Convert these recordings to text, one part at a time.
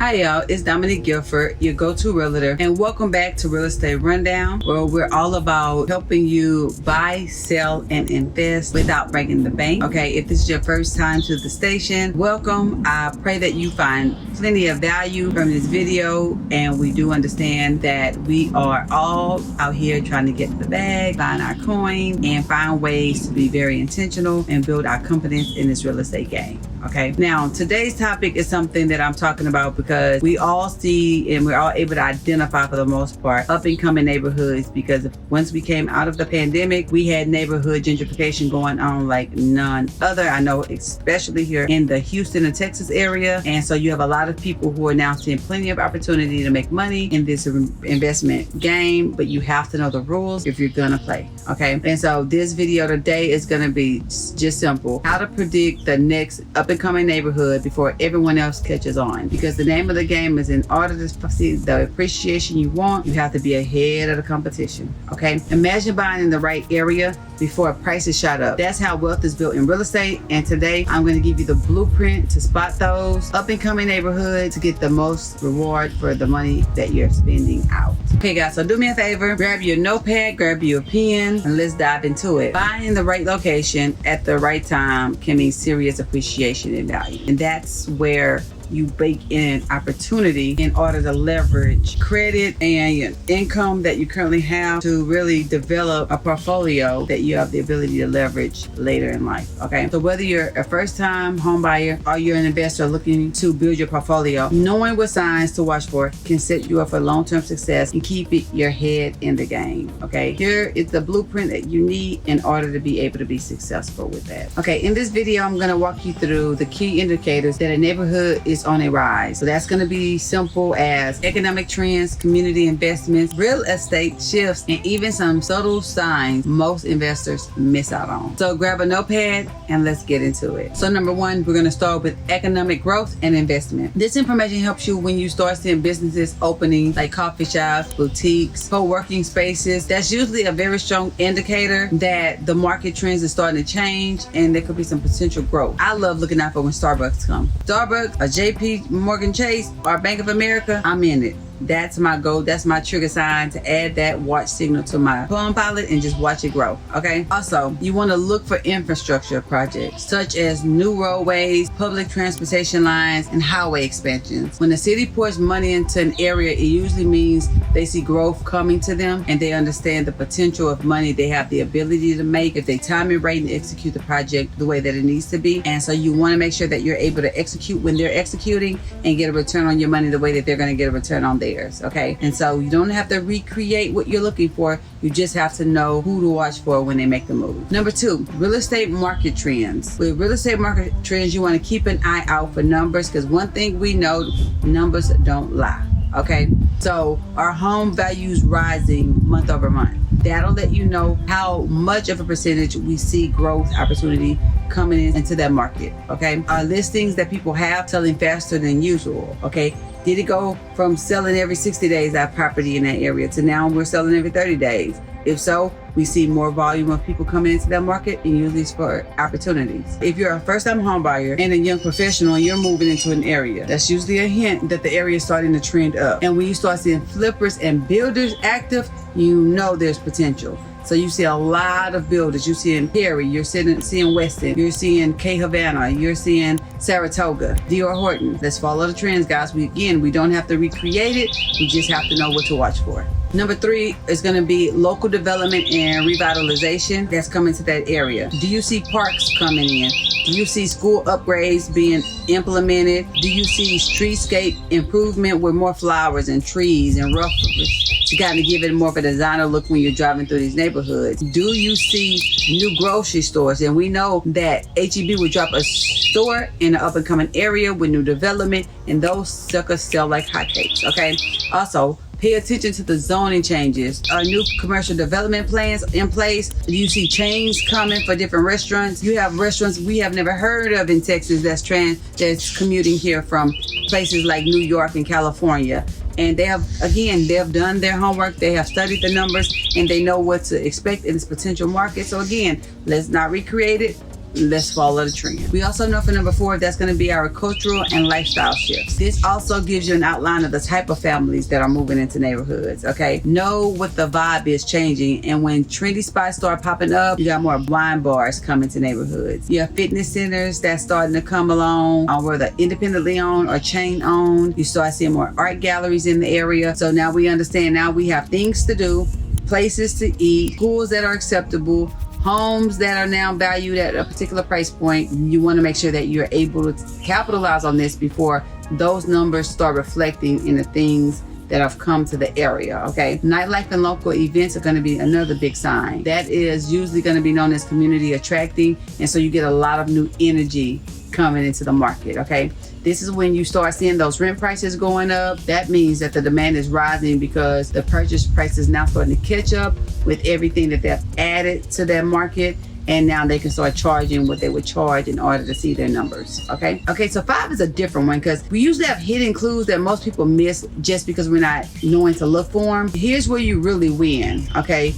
Hi y'all, it's Dominique Gilford, your go-to realtor, and welcome back to Real Estate Rundown, where we're all about helping you buy, sell, and invest without breaking the bank. Okay, if this is your first time to the station, welcome. I pray that you find plenty of value from this video, and we do understand that we are all out here trying to get the bag, find our coin, and find ways to be very intentional and build our confidence in this real estate game. Okay, now today's topic is something that I'm talking about because we all see and we're all able to identify, for the most part, up and coming neighborhoods, because once we came out of the pandemic, we had neighborhood gentrification going on like none other. I know, especially here in the Houston and Texas area. And so you have a lot of people who are now seeing plenty of opportunity to make money in this investment game, but you have to know the rules if you're gonna play. Okay, and so this video today is gonna be just simple: how to predict the next up and coming neighborhood before everyone else catches on. Because the name of the game is, in order to see the appreciation you want, you have to be ahead of the competition. Okay, imagine buying in the right area before prices shot up. That's how wealth is built in real estate. And today I'm going to give you the blueprint to spot those up and coming neighborhoods to get the most reward for the money that you're spending out. Okay guys, so do me a favor, grab your notepad, grab your pen, and let's dive into it. Buying in the right location at the right time can mean serious appreciation in value. And that's where you bake in opportunity in order to leverage credit and income that you currently have to really develop a portfolio that you have the ability to leverage later in life. Okay, so whether you're a first-time home buyer or you're an investor looking to build your portfolio, knowing what signs to watch for can set you up for long-term success and keep your head in the game. Okay, here is the blueprint that you need in order to be able to be successful with that. Okay, in this video I'm going to walk you through the key indicators that a neighborhood is on a rise. So that's going to be simple as economic trends, community investments, real estate shifts, and even some subtle signs most investors miss out on. So grab a notepad and let's get into it. So number one, we're going to start with economic growth and investment. This information helps you when you start seeing businesses opening, like coffee shops, boutiques, co-working spaces. That's usually a very strong indicator that the market trends are starting to change and there could be some potential growth. I love looking out for when Starbucks come. Starbucks, a JP Morgan Chase, or Bank of America, I'm in it. That's my goal. That's my trigger sign to add that watch signal to my Palm Pilot and just watch it grow. Okay. Also, you want to look for infrastructure projects such as new roadways, public transportation lines, and highway expansions. When the city pours money into an area, it usually means they see growth coming to them and they understand the potential of money they have the ability to make if they time it right and execute the project the way that it needs to be. And so you want to make sure that you're able to execute when they're executing and get a return on your money the way that they're going to get a return on theirs. Okay, and so you don't have to recreate what you're looking for. You just have to know who to watch for when they make the move. Number two, real estate market trends. With real estate market trends, you want to keep an eye out for numbers, because one thing we know, numbers don't lie. Okay, so our home values rising month over month. That'll let you know how much of a percentage we see growth opportunity coming into that market. Okay, our listings that people have selling faster than usual. Okay, did it go from selling every 60 days our property in that area to now we're selling every 30 days? If so, we see more volume of people coming into that market, and usually it's for opportunities. If you're a first-time home buyer and a young professional and you're moving into an area, that's usually a hint that the area is starting to trend up. And when you start seeing flippers and builders active, you know there's potential. So you see a lot of builders. You're seeing Perry, you're seeing Weston, you're seeing K Havana, you're seeing Saratoga, D.R. Horton. Let's follow the trends, guys. We don't have to recreate it. We just have to know what to watch for. Number three is going to be local development and revitalization that's coming to that area. Do you see parks coming in? Do you see school upgrades being implemented? Do you see streetscape improvement with more flowers and trees and ruffles to kind of give it more of a designer look when you're driving through these neighborhoods? Do you see new grocery stores? And we know that HEB would drop a store in an up and coming area with new development, and those suckers sell like hotcakes. Okay. Also, pay attention to the zoning changes. Are new commercial development plans in place? Do you see chains coming for different restaurants? You have restaurants we have never heard of in Texas that's commuting here from places like New York and California. And they have done their homework, they have studied the numbers, and they know what to expect in this potential market. So again, let's not recreate it. let's follow the trend. We also know for number 4, that's going to be our cultural and lifestyle shifts. This also gives you an outline of the type of families that are moving into neighborhoods, okay? Know what the vibe is changing, and when trendy spots start popping up, you got more wine bars coming to neighborhoods. You have fitness centers that's starting to come along, whether independently owned or chain owned. You start seeing more art galleries in the area. So now we understand, now we have things to do, places to eat, schools that are acceptable, homes that are now valued at a particular price point. You want to make sure that you're able to capitalize on this before those numbers start reflecting in the things that have come to the area, okay? Nightlife and local events are gonna be another big sign. That is usually gonna be known as community attracting, and so you get a lot of new energy coming into the market, okay? This is when you start seeing those rent prices going up. That means that the demand is rising because the purchase price is now starting to catch up with everything that they've added to that market. And now they can start charging what they would charge in order to see their numbers, okay? Okay, so 5 is a different one because we usually have hidden clues that most people miss just because we're not knowing to look for them. Here's where you really win, okay?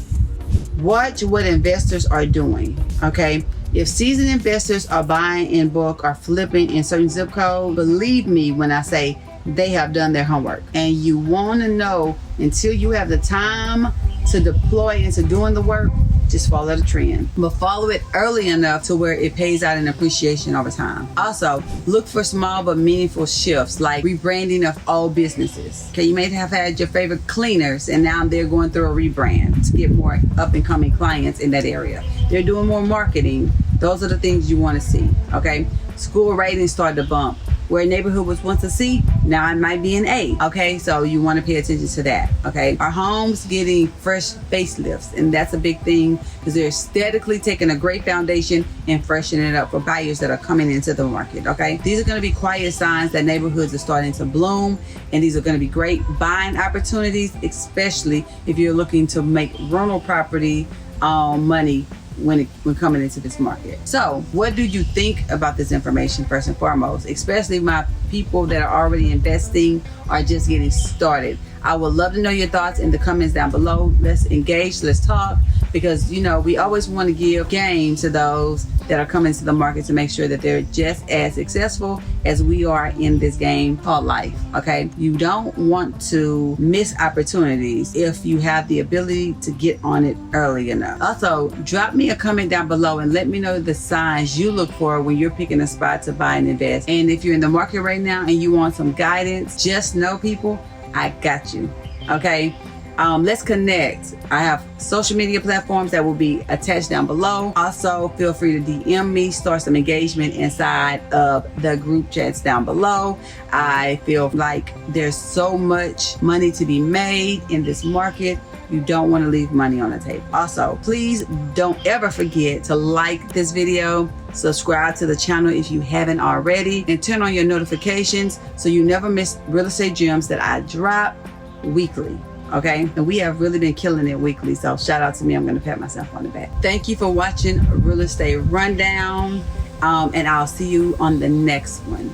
Watch what investors are doing, okay? If seasoned investors are buying in bulk or flipping in certain zip code, believe me when I say they have done their homework. And you want to know, until you have the time to deploy into doing the work, just follow the trend, but follow it early enough to where it pays out in appreciation over time. Also, look for small but meaningful shifts like rebranding of old businesses. Okay, you may have had your favorite cleaners and now they're going through a rebrand to get more up and coming clients in that area. They're doing more marketing. Those are the things you want to see, okay? School ratings start to bump. Where a neighborhood was once a C, now it might be an A, okay? So you want to pay attention to that, okay? Our homes getting fresh facelifts, and that's a big thing because they're aesthetically taking a great foundation and freshening it up for buyers that are coming into the market, okay? These are going to be quiet signs that neighborhoods are starting to bloom, and these are going to be great buying opportunities, especially if you're looking to make rental property money when coming into this market. So what do you think about this information first and foremost, especially my people that are already investing or just getting started? I would love to know your thoughts in the comments down below. Let's engage, let's talk, because you know we always want to give game to those that are coming to the market to make sure that they're just as successful as we are in this game called life, okay? You don't want to miss opportunities if you have the ability to get on it early enough. Also, drop me a comment down below and let me know the signs you look for when you're picking a spot to buy and invest. And if you're in the market right now and you want some guidance, just know, people, I got you, okay? Let's connect. I have social media platforms that will be attached down below. Also, feel free to DM me, start some engagement inside of the group chats down below. I feel like there's so much money to be made in this market. You don't want to leave money on the table. Also, please don't ever forget to like this video, subscribe to the channel if you haven't already, and turn on your notifications so you never miss real estate gems that I drop weekly. Okay, and we have really been killing it weekly, so shout out to me. I'm going to pat myself on the back. Thank you for watching Real Estate Rundown, and I'll see you on the next one.